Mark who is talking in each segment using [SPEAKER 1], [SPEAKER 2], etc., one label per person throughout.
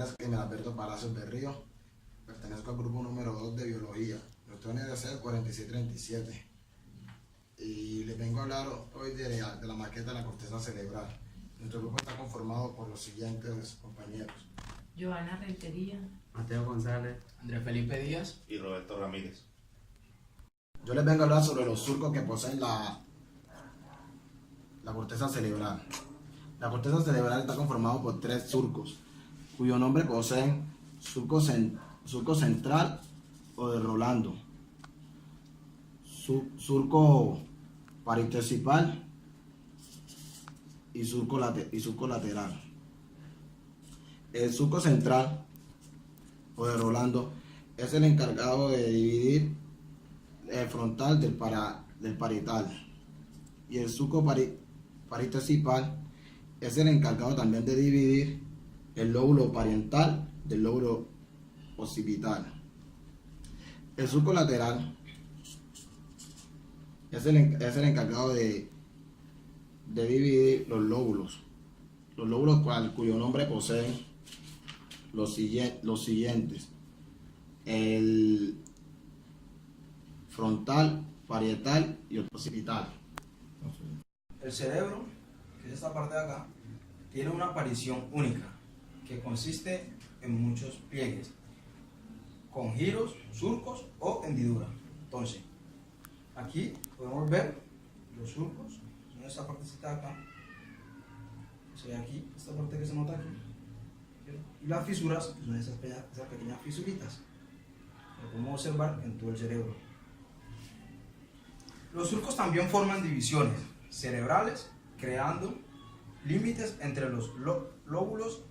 [SPEAKER 1] nombre es Alberto Palacios Berrío, pertenezco al grupo número 2 de Biología, nuestro NDC es 4637, y les vengo a hablar hoy de la maqueta de la corteza cerebral. Nuestro grupo está conformado por los siguientes compañeros:
[SPEAKER 2] Joana Rentería,
[SPEAKER 3] Mateo González,
[SPEAKER 4] Andrés Felipe Díaz
[SPEAKER 5] y Roberto Ramírez.
[SPEAKER 1] Yo les vengo a hablar sobre los surcos que poseen la corteza cerebral. La corteza cerebral está conformada por 3 surcos, cuyo nombre poseen surco central o de Rolando, surco parintecipal y surco lateral. El surco central o de Rolando es el encargado de dividir el frontal del parietal, y el surco parintecipal es el encargado también de dividir el lóbulo parietal del lóbulo occipital. El surco lateral es el encargado de dividir los lóbulos cuyo nombre poseen los siguientes: el frontal, parietal y occipital.
[SPEAKER 4] El cerebro, que es esta parte de acá, tiene una aparición única, que consiste en muchos pliegues, con giros, surcos o hendidura. Entonces, aquí podemos ver los surcos, son esta partecita de acá, se ve aquí, esta parte que se nota aquí, y las fisuras, que son esas pequeñas fisuritas, lo podemos observar en todo el cerebro. Los surcos también forman divisiones cerebrales, creando límites entre los lóbulos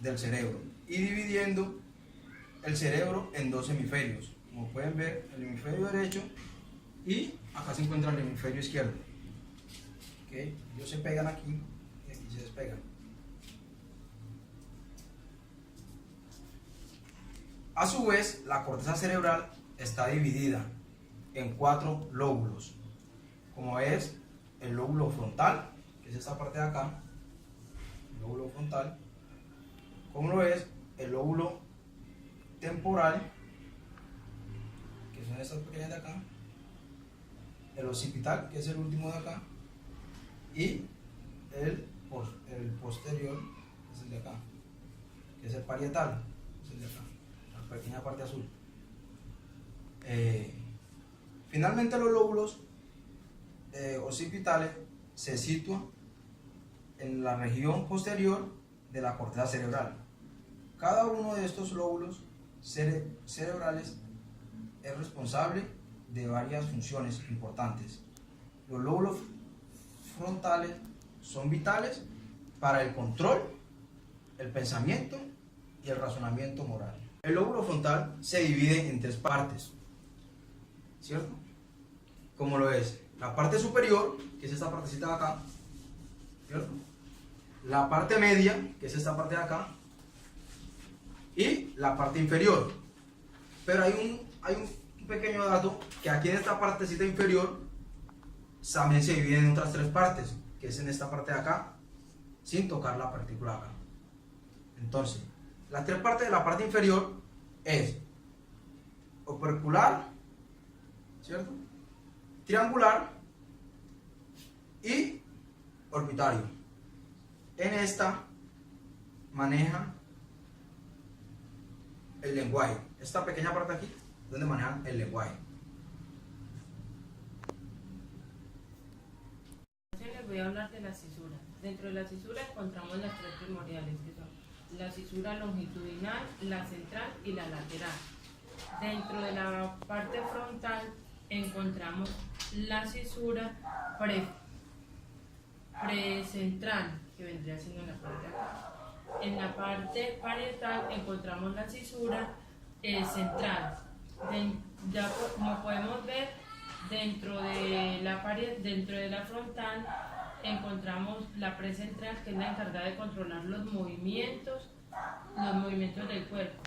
[SPEAKER 4] del cerebro y dividiendo el cerebro en 2 hemisferios. Como pueden ver, el hemisferio derecho, y acá se encuentra el hemisferio izquierdo. ¿Okay? Ellos se pegan aquí y aquí se despegan. A su vez, la corteza cerebral está dividida en 4 lóbulos, como es el lóbulo frontal, que es esta parte de acá, el lóbulo frontal, como lo es el lóbulo temporal, que son estas pequeñas de acá, el occipital, que es el último de acá, y el posterior, que es el de acá, que es el parietal, que es el de acá, la pequeña parte azul. Finalmente, los lóbulos occipitales se sitúan en la región posterior de la corteza cerebral. Cada uno de estos lóbulos cerebrales es responsable de varias funciones importantes. Los lóbulos frontales son vitales para el control, el pensamiento y el razonamiento moral. El lóbulo frontal se divide en 3 partes, ¿cierto? Como lo es la parte superior, que es esta partecita de acá, ¿cierto? La parte media, que es esta parte de acá, y la parte inferior. Pero hay un pequeño dato, que aquí en esta partecita inferior también se divide en otras 3 partes, que es en esta parte de acá, sin tocar la partícula acá. Entonces, las 3 partes de la parte inferior es opercular, ¿cierto?, triangular y orbitario. En esta maneja el lenguaje. Esta pequeña parte aquí es donde manejan el lenguaje.
[SPEAKER 2] les voy a hablar de las cisuras. Dentro de la cisura encontramos las 3 primordiales, que son la cisura longitudinal, la central y la lateral. Dentro de la parte frontal encontramos la cisura precentral, que vendría siendo en la parte de acá. En la parte parietal encontramos la cisura central. Ya como podemos ver, dentro de la frontal encontramos la precentral, que es la encargada de controlar los movimientos del cuerpo.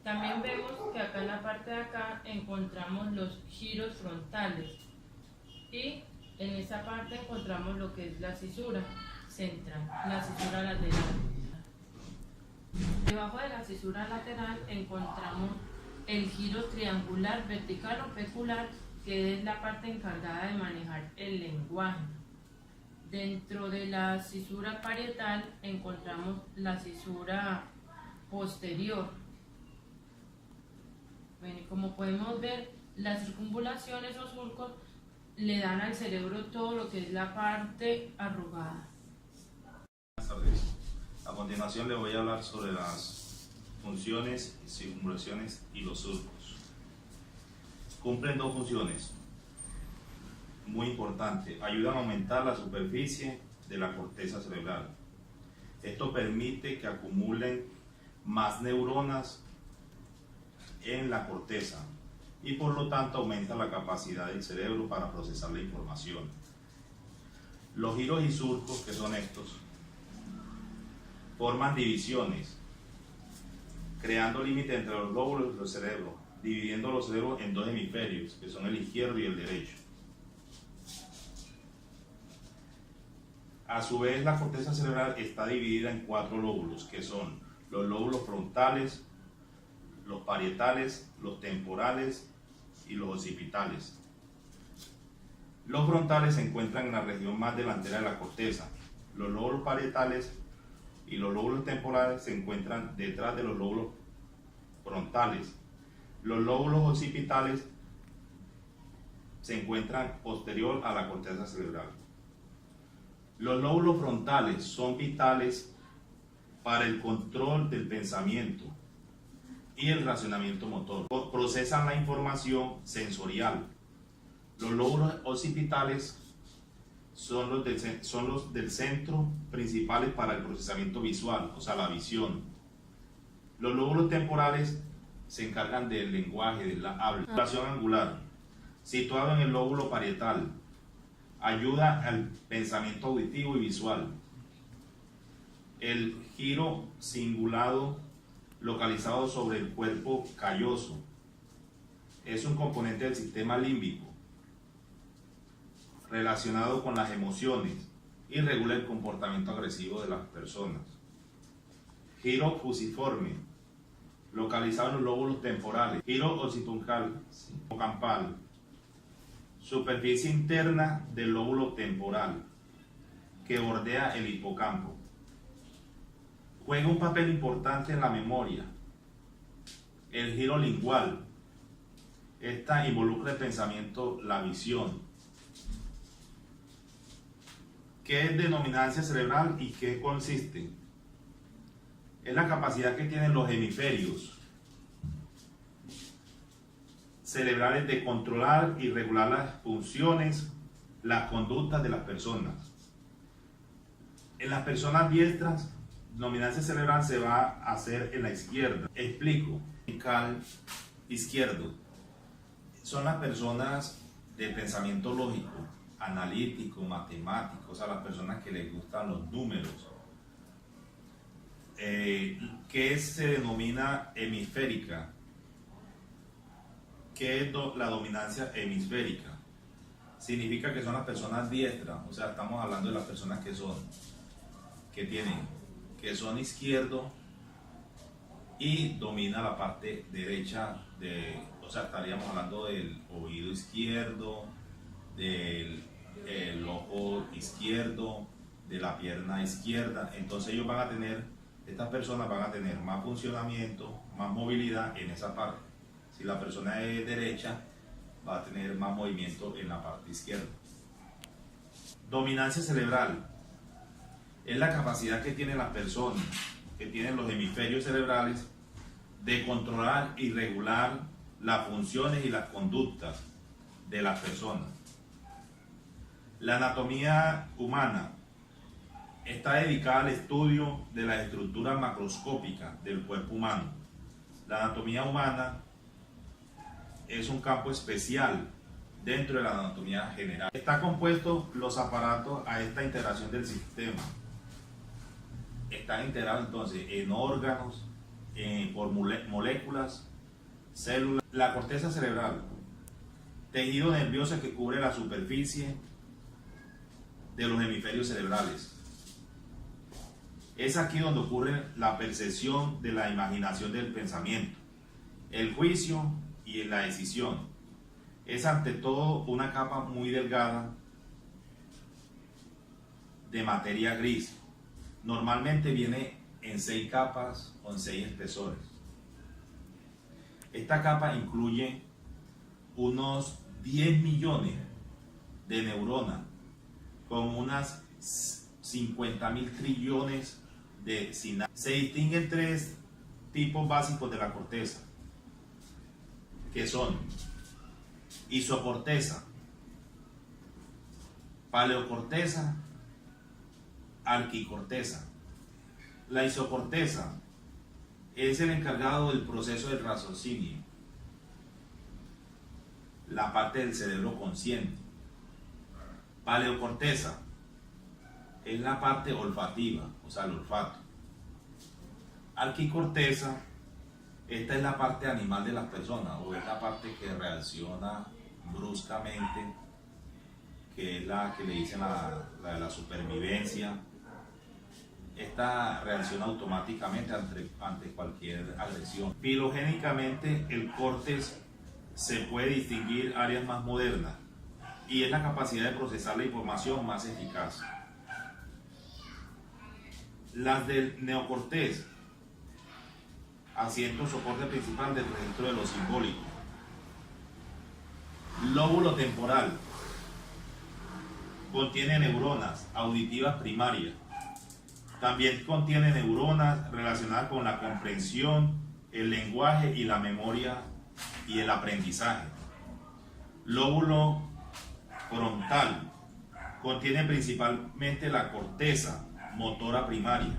[SPEAKER 2] También vemos que acá en la parte de acá encontramos los giros frontales, y en esta parte encontramos lo que es la cisura central, la cisura lateral. Debajo de la cisura lateral encontramos el giro triangular, vertical o pecular, que es la parte encargada de manejar el lenguaje. Dentro de la cisura parietal encontramos la cisura posterior. Bueno, y como podemos ver, las circunvalaciones o surcos le dan al cerebro todo lo que es la parte arrugada.
[SPEAKER 3] Buenas tardes. A continuación le voy a hablar sobre las funciones, circunvalaciones y los surcos. Cumplen dos funciones muy importantes. Ayudan a aumentar la superficie de la corteza cerebral. Esto permite que acumulen más neuronas en la corteza y por lo tanto aumenta la capacidad del cerebro para procesar la información. Los giros y surcos, que son estos, forman divisiones, creando límite entre los lóbulos del cerebro, dividiendo los cerebros en dos hemisferios, que son el izquierdo y el derecho. A su vez, la corteza cerebral está dividida en 4 lóbulos, que son los lóbulos frontales, los parietales, los temporales y los occipitales. Los frontales se encuentran en la región más delantera de la corteza. Los lóbulos parietales y los lóbulos temporales se encuentran detrás de los lóbulos frontales. Los lóbulos occipitales se encuentran posterior a la corteza cerebral. Los lóbulos frontales son vitales para el control del pensamiento y el racionamiento motor. Procesan la información sensorial. Los lóbulos occipitales son los del centro principales para el procesamiento visual, o sea, la visión. Los lóbulos temporales se encargan del lenguaje, de la habla. Relación angular, situado en el lóbulo parietal, ayuda al pensamiento auditivo y visual. El giro cingulado, localizado sobre el cuerpo calloso, es un componente del sistema límbico relacionado con las emociones y regula el comportamiento agresivo de las personas. Giro fusiforme, localizado en los lóbulos temporales. Giro occipital, hipocampal, superficie interna del lóbulo temporal que bordea el hipocampo. Juega un papel importante en la memoria. El giro lingual, esta involucra el pensamiento, la visión. ¿Qué es de dominancia cerebral y qué consiste? Es la capacidad que tienen los hemisferios cerebrales de controlar y regular las funciones, las conductas de las personas. En las personas diestras, dominancia cerebral se va a hacer en la izquierda. Explico. Radical izquierdo son las personas de pensamiento lógico, analítico, matemático, o sea, las personas que les gustan los números, que se denomina hemisférica. ¿Qué es la dominancia hemisférica? Significa que son las personas diestras, o sea, estamos hablando de las personas que son izquierdo y domina la parte derecha, o sea, estaríamos hablando del oído izquierdo, del ojo izquierdo, de la pierna izquierda. Entonces estas personas van a tener más funcionamiento, más movilidad en esa parte. Si la persona es derecha, va a tener más movimiento en la parte izquierda. Dominancia cerebral es la capacidad que tienen las personas, que tienen los hemisferios cerebrales, de controlar y regular las funciones y las conductas de las personas. La anatomía humana está dedicada al estudio de la estructura macroscópica del cuerpo humano. La anatomía humana es un campo especial dentro de la anatomía general. Está compuesto los aparatos a esta integración del sistema. Están integrados entonces en órganos, por moléculas, células. La corteza cerebral, tejido nervioso que cubre la superficie de los hemisferios cerebrales. Es aquí donde ocurre la percepción de la imaginación del pensamiento, el juicio y la decisión. Es ante todo una capa muy delgada de materia gris. Normalmente viene en 6 capas o en 6 espesores. Esta capa incluye unos 10 millones de neuronas con unas 50.000 trillones de sinapsis. Se distinguen 3 tipos básicos de la corteza, que son isocorteza, paleocorteza, arquicorteza. La isocorteza es el encargado del proceso del raciocinio, la parte del cerebro consciente. Paleocorteza es la parte olfativa, o sea, el olfato. Arquicorteza, esta es la parte animal de las personas, o es la parte que reacciona bruscamente, que es la que le dicen la de la supervivencia. Esta reacciona automáticamente ante cualquier agresión. Filogénicamente, el córtex se puede distinguir áreas más modernas y es la capacidad de procesar la información más eficaz. Las del neocortés, asiento soporte principal del registro de lo simbólico. Lóbulo temporal, contiene neuronas auditivas primarias. También contiene neuronas relacionadas con la comprensión, el lenguaje y la memoria y el aprendizaje. Lóbulo frontal, contiene principalmente la corteza motora primaria.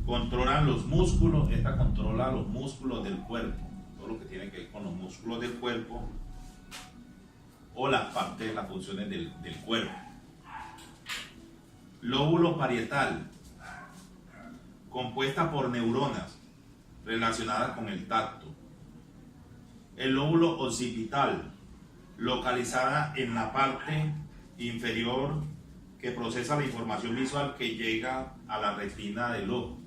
[SPEAKER 3] Controlan los músculos, esta controla los músculos del cuerpo, todo lo que tiene que ver con los músculos del cuerpo o las partes, las funciones del cuerpo. Lóbulo parietal, compuesta por neuronas relacionadas con el tacto. El lóbulo occipital, localizada en la parte inferior que procesa la información visual que llega a la retina del ojo.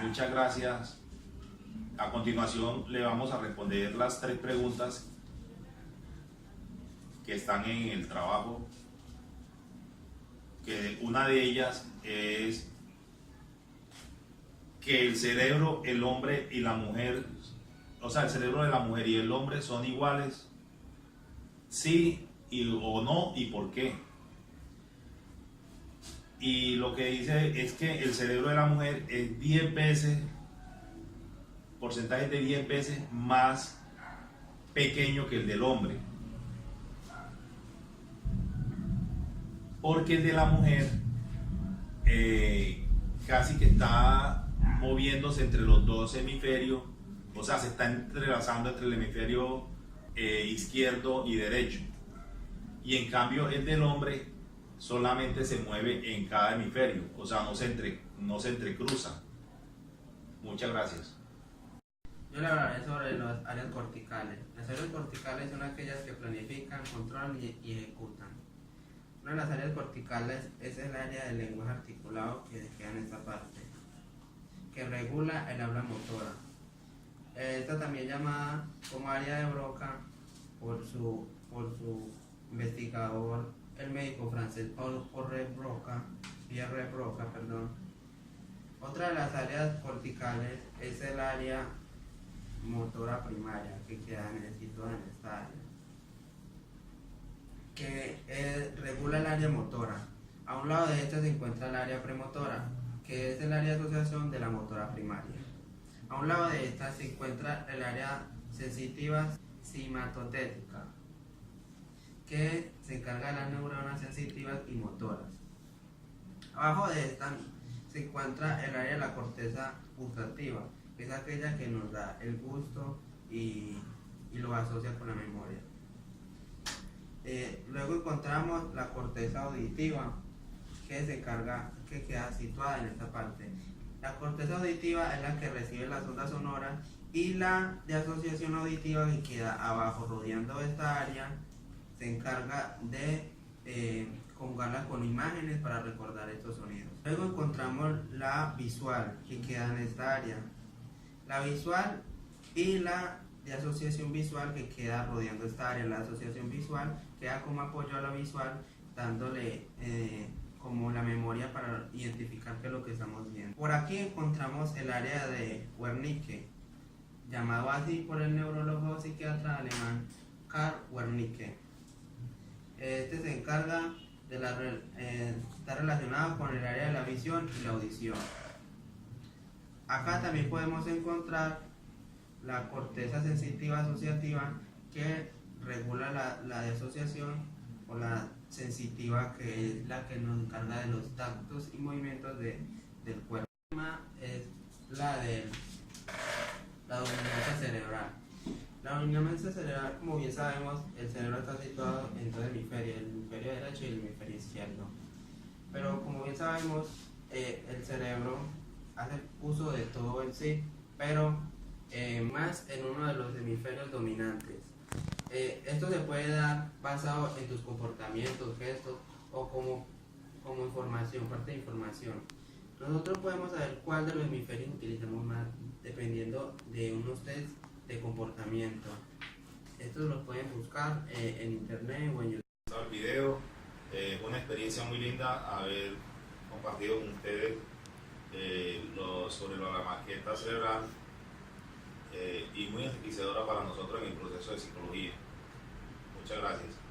[SPEAKER 3] Muchas gracias. A continuación le vamos a responder las 3 preguntas que están en el trabajo, que una de ellas es que el cerebro, el hombre y la mujer, o sea, el cerebro de la mujer y el hombre son iguales, sí o no, y por qué. Y lo que dice es que el cerebro de la mujer es 10 veces, porcentaje de 10 veces más pequeño que el del hombre. Porque el de la mujer casi que está moviéndose entre los 2 hemisferios, o sea, se está entrelazando entre el hemisferio izquierdo y derecho. Y en cambio el del hombre solamente se mueve en cada hemisferio, o sea, no se entrecruza. Muchas gracias.
[SPEAKER 5] Yo le hablaré sobre las áreas corticales. Las áreas corticales son aquellas que planifican, controlan y ejecutan. Una de las áreas corticales es el área del lenguaje articulado que queda en esta parte, que regula el habla motora. Esta también llamada como área de Broca por su investigador, el médico francés Pierre Broca. Otra de las áreas corticales es el área motora primaria, que queda situada en esta área, que regula el área motora. A un lado de esta se encuentra el área premotora, que es el área de asociación de la motora primaria. A un lado de esta se encuentra el área sensitiva simatotética, que se encarga de las neuronas sensitivas y motoras. Abajo de esta se encuentra el área de la corteza gustativa, que es aquella que nos da el gusto y lo asocia con la memoria. Luego encontramos la corteza auditiva, que queda situada en esta parte. La corteza auditiva es la que recibe las ondas sonoras, y la de asociación auditiva, que queda abajo rodeando esta área, se encarga de conjugarla con imágenes para recordar estos sonidos. Luego encontramos la visual, que queda en esta área. La visual y la de asociación visual, que queda rodeando esta área. La asociación visual queda como apoyo a la visual, dándole como la memoria para identificar qué es lo que estamos viendo. Por aquí encontramos el área de Wernicke, llamado así por el neurólogo psiquiatra alemán Karl Wernicke. Este se encarga de está relacionado con el área de la visión y la audición. Acá también podemos encontrar la corteza sensitiva asociativa, que regula la de asociación, o la sensitiva, que es la que nos encarga de los tactos y movimientos del cuerpo. Es la de la dominancia cerebral. La dominancia cerebral, como bien sabemos, el cerebro está situado en dos hemisferios, el hemisferio derecho y el hemisferio izquierdo. Pero como bien sabemos, el cerebro hace uso de todo en sí, pero más en uno de los hemisferios dominantes. Esto se puede dar basado en tus comportamientos, gestos o como información, parte de información. Nosotros podemos saber cuál de los hemisferios utilizamos más dependiendo de unos test de comportamiento. Estos los pueden buscar en internet o en YouTube.
[SPEAKER 3] El video, una experiencia muy linda haber compartido con ustedes sobre la maqueta cerebral, y muy enriquecedora para nosotros en el proceso de psicología. Muchas gracias.